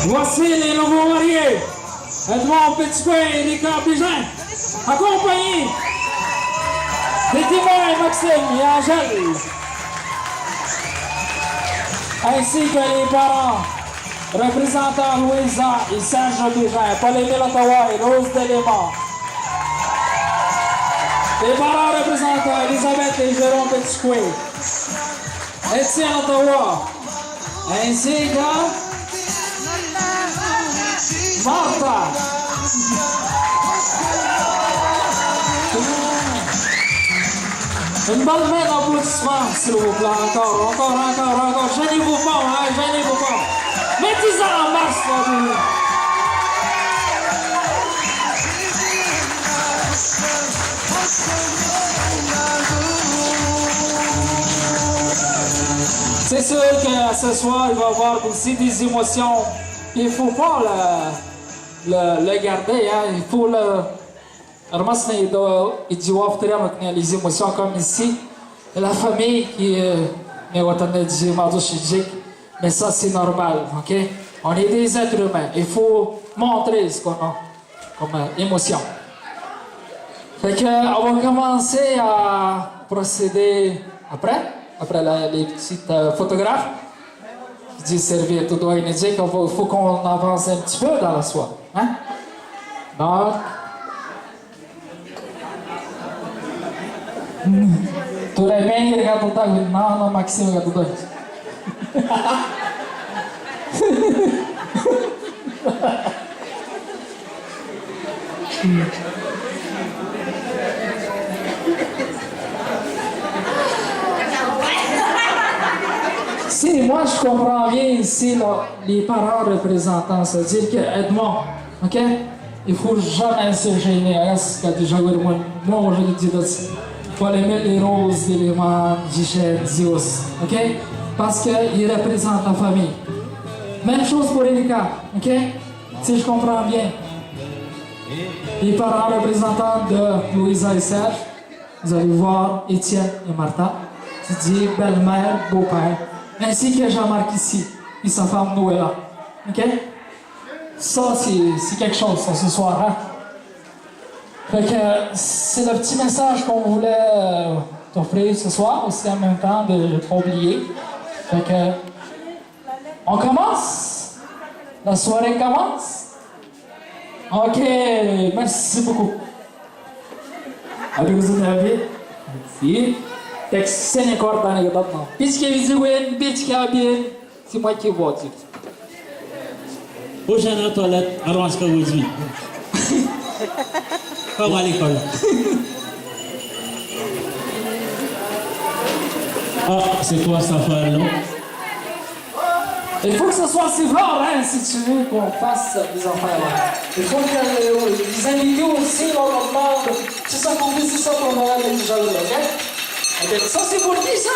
Voici les nouveaux mariés. Edmond Petitcoin et Ricard Bégin, accompagnés de Timon, Maxime et Angèle, ainsi que les parents représentant Louisa et Serge Bégin, Paul-Émile Ottawa et Rose Delémont. Les parents représentants Elisabeth et Jérôme Petitcoin, Étienne Ottawa, ainsi que Martha. Une bonne main d'applaudissement, s'il vous plaît. Encore. Gênez-vous pas, hein, gênez-vous pas. Mettez ça en marche, là. C'est sûr que ce soir, il va y avoir aussi des émotions. Il ne faut pas le garder, hein. Il faut le... رمسنا يتجواف طريقة les émotions comme ici. La famille qui est mais ça c'est normal, ok? On est des êtres humains. Il faut montrer ce qu'on a comme émotion. Fait que, on va commencer à procéder après les petites photographes. Je dis servir tout doigt énergique, il faut qu'on avance un petit peu dans la soirée. Hein? Donc, tu l'as bien regardé tout non, Maxime, regarde tout Si moi je comprends bien ici, là, les parents représentants, c'est-à-dire que Edmond, ok? Il faut jamais se gêner. Est-ce que déjà moi je le dis aussi. Il faut les mettre les roses, les éléments, Gichette, Zios, ok? Parce qu'ils représentent la famille. Même chose pour Erika, ok? Si je comprends bien. Les parents représentants de Louisa et Serge, vous allez voir Étienne et Martha, Didier, belle-mère, beau-père, ainsi que Jean-Marc ici, et sa femme Noëlla, ok? Ça, c'est quelque chose, ça, ce soir, hein? Fait que c'est le petit message qu'on voulait t'offrir ce soir, aussi en même temps de ne pas oublier. Fait que, on commence? La soirée commence? Ok, merci beaucoup. Avec vous, merci. Texte n'est pas dans les gars. Puisque vous avez puisque bien, c'est moi qui vois. Prochaine toilette, allons à ce que vous dites. Comme à l'école. Ah, c'est quoi cette affaire-là? Il faut que ce soit assez fort, hein, si tu veux qu'on fasse des affaires-là. Il faut que les invités aussi, là, on demande, c'est ça qu'on dit, c'est ça qu'on a déjà eu, ok? Ça, c'est pour qui, ça?